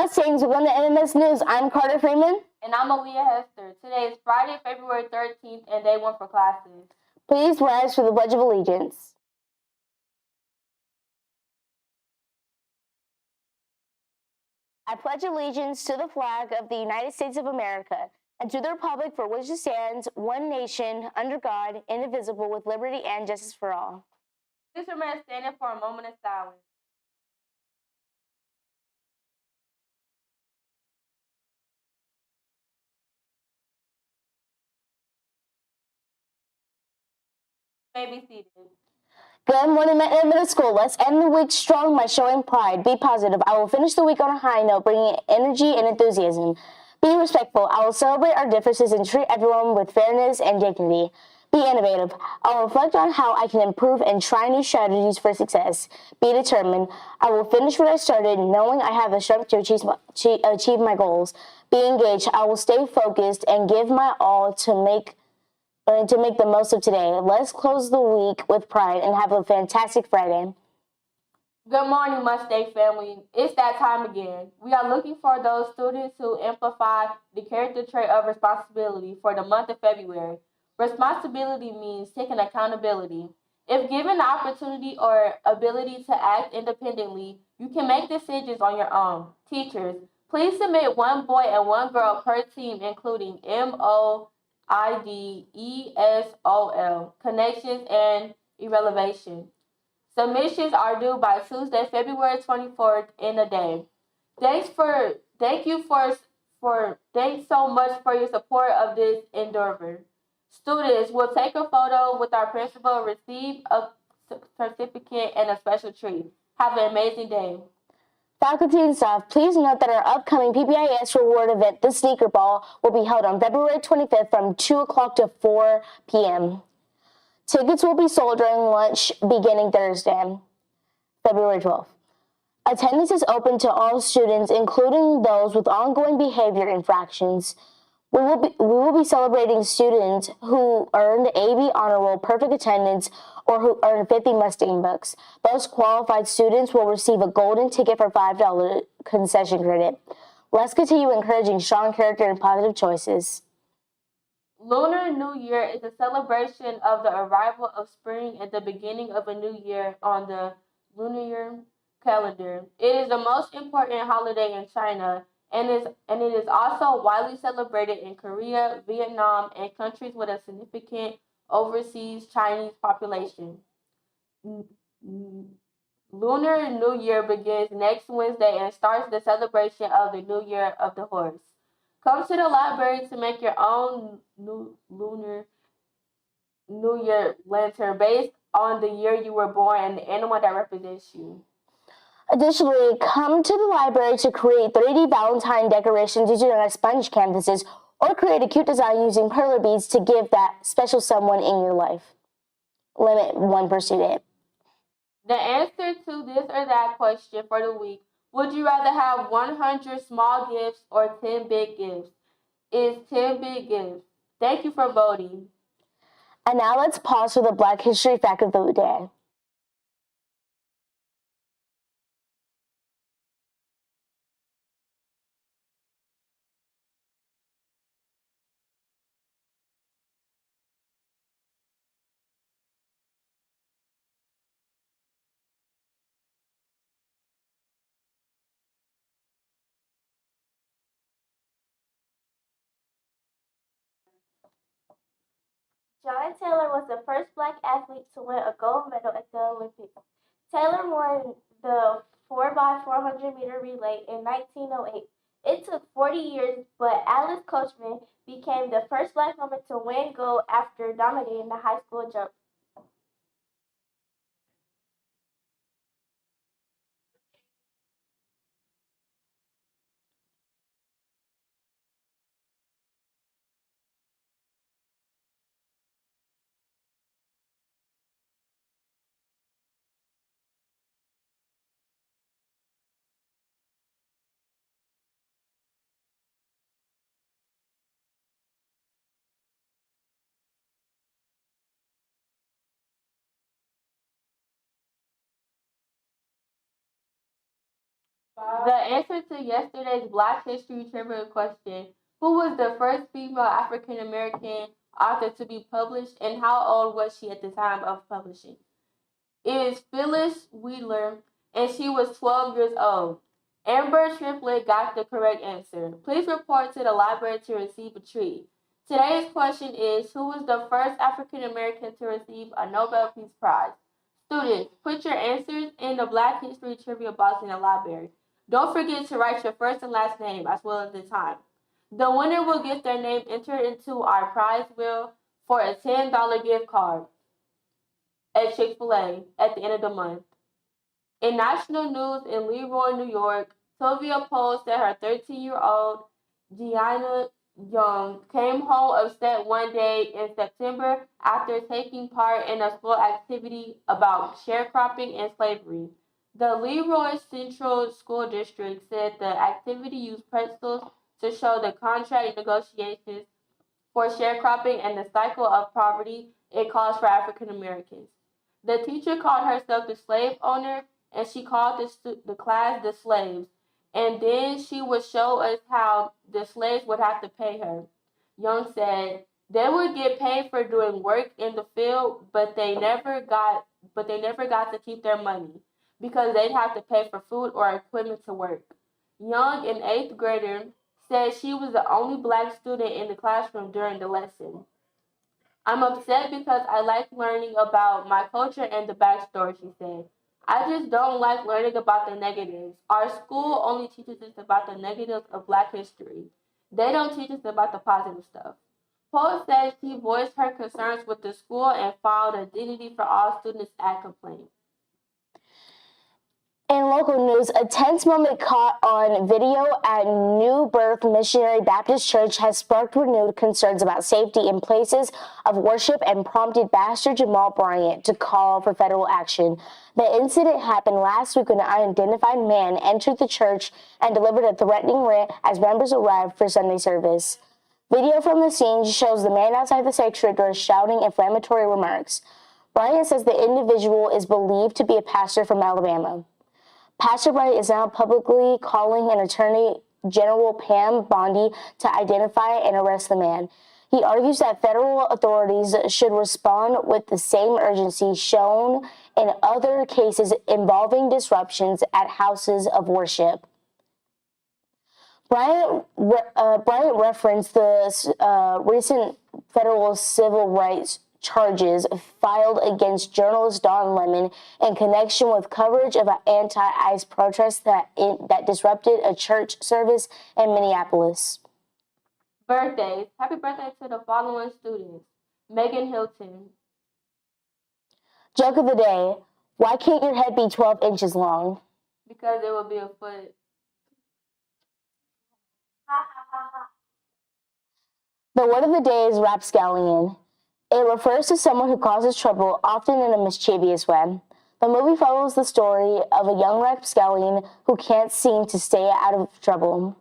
What's things within the NMS News? I'm Carter Freeman. And I'm Aaliyah Hester. Today is Friday, February 13th, and day one for classes. Please rise for the Pledge of Allegiance. I pledge allegiance to the flag of the United States of America and to the republic for which it stands, one nation, under God, indivisible, with liberty and justice for all. Please remain standing for a moment of silence. You may be seated. Good morning, Manhattan Middle School. Let's end the week strong by showing pride. Be positive. I will finish the week on a high note, bringing energy and enthusiasm. Be respectful. I will celebrate our differences and treat everyone with fairness and dignity. Be innovative. I will reflect on how I can improve and try new strategies for success. Be determined. I will finish what I started, knowing I have the strength to achieve my goals. Be engaged. I will stay focused and give my all to make the most of today. Let's close the week with pride and have a fantastic Friday. Good morning, Must Day family. It's that time again. We are looking for those students who amplify the character trait of responsibility for the month of February. Responsibility means taking accountability. If given the opportunity or ability to act independently, you can make decisions on your own. Teachers, please submit one boy and one girl per team, including MOIDESOL, connections, and irrelevation. Submissions are due by Tuesday, February 24th in a day. Thanks so much for your support of this endeavor. Students will take a photo with our principal, receive a certificate, and a special treat. Have an amazing day. Faculty and staff, please note that our upcoming PBIS reward event, the Sneaker Ball, will be held on February 25th from 2 o'clock to 4 p.m. Tickets will be sold during lunch beginning Thursday, February 12th. Attendance is open to all students, including those with ongoing behavior infractions. We will be celebrating students who earned AB Honor Roll perfect attendance or who earned 50 Mustang bucks. Those qualified students will receive a golden ticket for $5 concession credit. Let's continue encouraging strong character and positive choices. Lunar New Year is a celebration of the arrival of spring and the beginning of a new year on the lunar calendar. It is the most important holiday in China, and it is also widely celebrated in Korea, Vietnam, and countries with a significant overseas Chinese population. Lunar New Year begins next Wednesday and starts the celebration of the New Year of the Horse. Come to the library to make your own Lunar New Year lantern based on the year you were born and the animal that represents you. Additionally, come to the library to create 3D Valentine decorations using our sponge canvases or create a cute design using perler beads to give that special someone in your life. Limit one per student. The answer to this or that question for the week: would you rather have 100 small gifts or 10 big gifts? Is 10 big gifts. Thank you for voting. And now let's pause for the Black History Fact of the Day. John Taylor was the first Black athlete to win a gold medal at the Olympics. Taylor won the 4x400-meter relay in 1908. It took 40 years, but Alice Coachman became the first Black woman to win gold after dominating the high school jump. The answer to yesterday's Black History Trivia question, who was the first female African American author to be published and how old was she at the time of publishing, is Phyllis Wheeler, and she was 12 years old. Amber Triplett got the correct answer. Please report to the library to receive a treat. Today's question is, who was the first African American to receive a Nobel Peace Prize? Students, put your answers in the Black History Trivia box in the library. Don't forget to write your first and last name as well as the time. The winner will get their name entered into our prize wheel for a $10 gift card at Chick-fil-A at the end of the month. In national news in Leroy, New York, Sylvia Pohl said her 13-year-old Gianna Young came home upset one day in September after taking part in a school activity about sharecropping and slavery. The Leroy Central School District said the activity used pretzels to show the contract negotiations for sharecropping and the cycle of poverty it caused for African Americans. The teacher called herself the slave owner, and she called the class the slaves. And then she would show us how the slaves would have to pay her. Young said they would get paid for doing work in the field, but they never got to keep their money because they'd have to pay for food or equipment to work. Young, an 8th grader, said she was the only Black student in the classroom during the lesson. I'm upset because I like learning about my culture and the backstory, she said. I just don't like learning about the negatives. Our school only teaches us about the negatives of Black history. They don't teach us about the positive stuff. Pohl said she voiced her concerns with the school and filed a Dignity for All Students Act complaint. In local news, a tense moment caught on video at New Birth Missionary Baptist Church has sparked renewed concerns about safety in places of worship and prompted Pastor Jamal Bryant to call for federal action. The incident happened last week when an unidentified man entered the church and delivered a threatening rant as members arrived for Sunday service. Video from the scene shows the man outside the sanctuary door shouting inflammatory remarks. Bryant says the individual is believed to be a pastor from Alabama. Pastor Bryant is now publicly calling on Attorney General Pam Bondi to identify and arrest the man. He argues that federal authorities should respond with the same urgency shown in other cases involving disruptions at houses of worship. Bryant referenced the recent federal civil rights charges filed against journalist Don Lemon in connection with coverage of an anti-ICE protest that disrupted a church service in Minneapolis. Birthdays. Happy birthday to the following students. Megan Hilton. Joke of the day. Why can't your head be 12 inches long? Because it would be a foot. The word of the day is rapscallion. It refers to someone who causes trouble, often in a mischievous way. The movie follows the story of a young rapscallion who can't seem to stay out of trouble.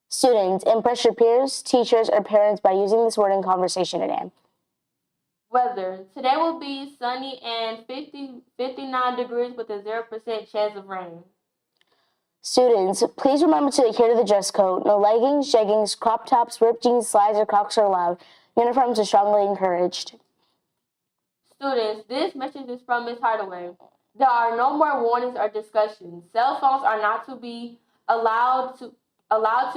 Students, impress your peers, teachers, or parents by using this word in conversation today. Weather. Today will be sunny and 59 degrees with a 0% chance of rain. Students, please remember to adhere to the dress code. No leggings, jeggings, crop tops, ripped jeans, slides, or Crocs are allowed. Uniforms are strongly encouraged. Students, this message is from Ms. Hardaway. There are no more warnings or discussions. Cell phones are not to be allowed to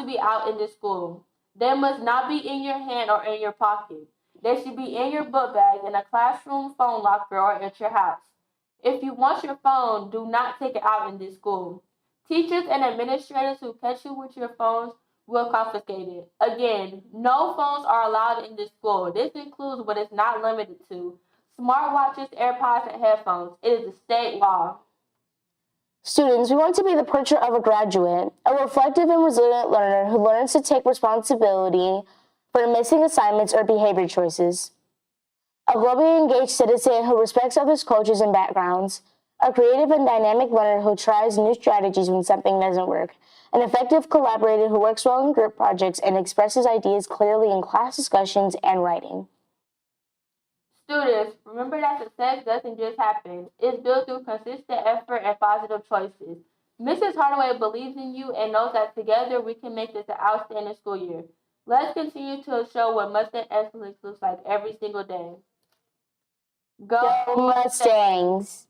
be out in the school. They must not be in your hand or in your pocket. They should be in your book bag, in a classroom phone locker, or at your house. If you want your phone, do not take it out in this school. Teachers and administrators who catch you with your phones will confiscate it. Again, no phones are allowed in this school. This includes but is not limited to smartwatches, AirPods, and headphones. It is a state law. Students, we want to be the portrait of a graduate, a reflective and resilient learner who learns to take responsibility for missing assignments or behavior choices. A globally engaged citizen who respects others' cultures and backgrounds. A creative and dynamic learner who tries new strategies when something doesn't work. An effective collaborator who works well in group projects and expresses ideas clearly in class discussions and writing. Students, remember that success doesn't just happen. It's built through consistent effort and positive choices. Mrs. Hardaway believes in you and knows that together we can make this an outstanding school year. Let's continue to show what Mustang excellence looks like every single day. Go Mustangs!